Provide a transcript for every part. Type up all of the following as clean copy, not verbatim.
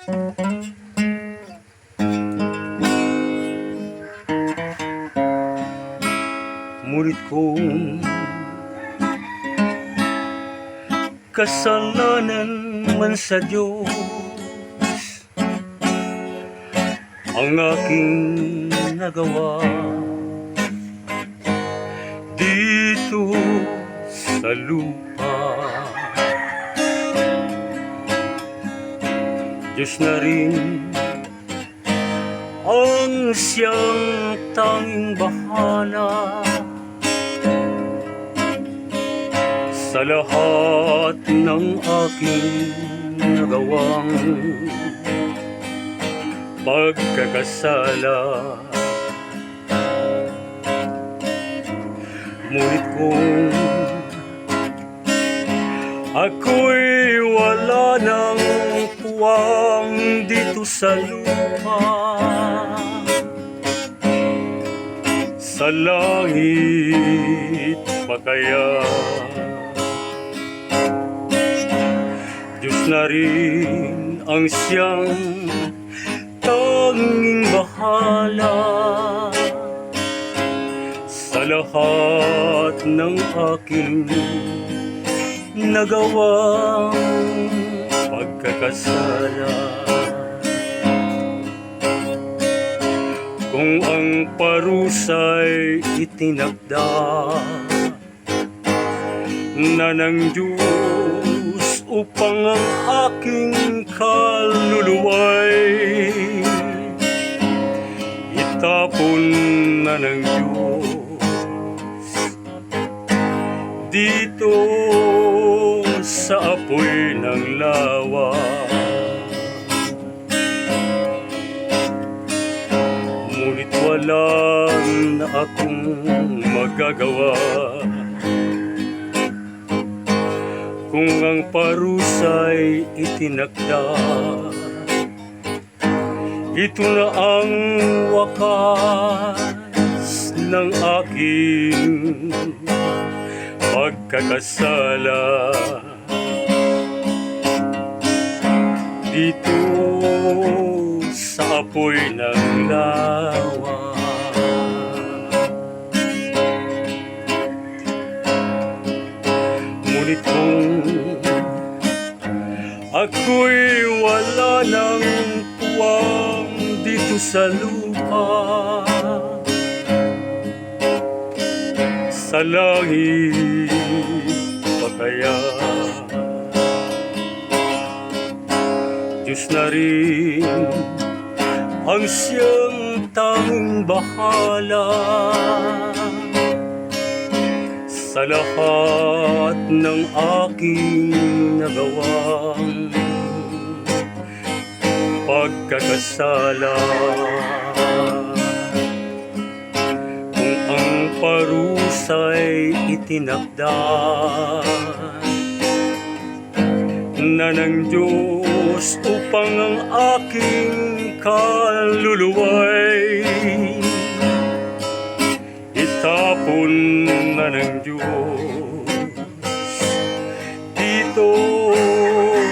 Ngunit kung kasalanan man sa Diyos ang aking nagawa dito sa lupa, Diyos na rin ang siyang tanging bahala sa lahat ng aking nagawang pagkakasala. Ngunit kung ako'y wala ng puwang dito sa lupa, sa langit pa kaya Diyos na rin ang siyang tanging bahala sa lahat ng aking nagawang pagkakasala. Kung ang parusa'y itinakda na ng Diyos upang ang aking kaluluwa'y itapon na ng Diyos dito sa apoy ng lawa, ngunit wala na akong magagawa kung ang parusa'y itinakda. Ito na ang wakas ng aking pagkakasala dito sa apoy ng lawa. Ngunit kung ako'y wala ng puwang dito sa lupa, sa langit pa kaya Diyos na rin ang siyang tanging bahala sa lahat ng aking nagawang pagkakasala. Kung ang parusa'y itinakda na ng Diyos upang ang aking kaluluwa'y itapon na ng Diyos dito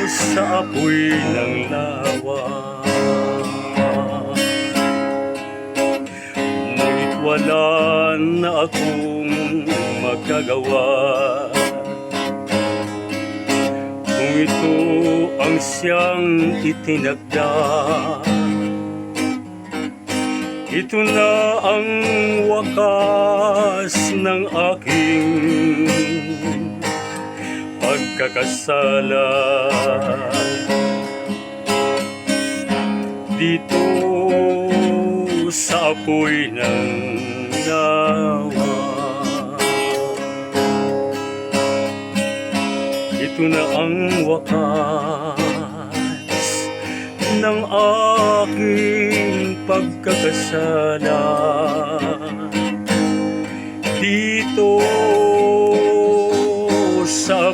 sa apoy ng lawa, ngunit wala na akong magagawa kung ito ang siyang itinakda. Ito na ang wakas ng aking pagkakasala dito sa apoy ng lawa. Ito na ang wakas ng aking pagkakasala dito sa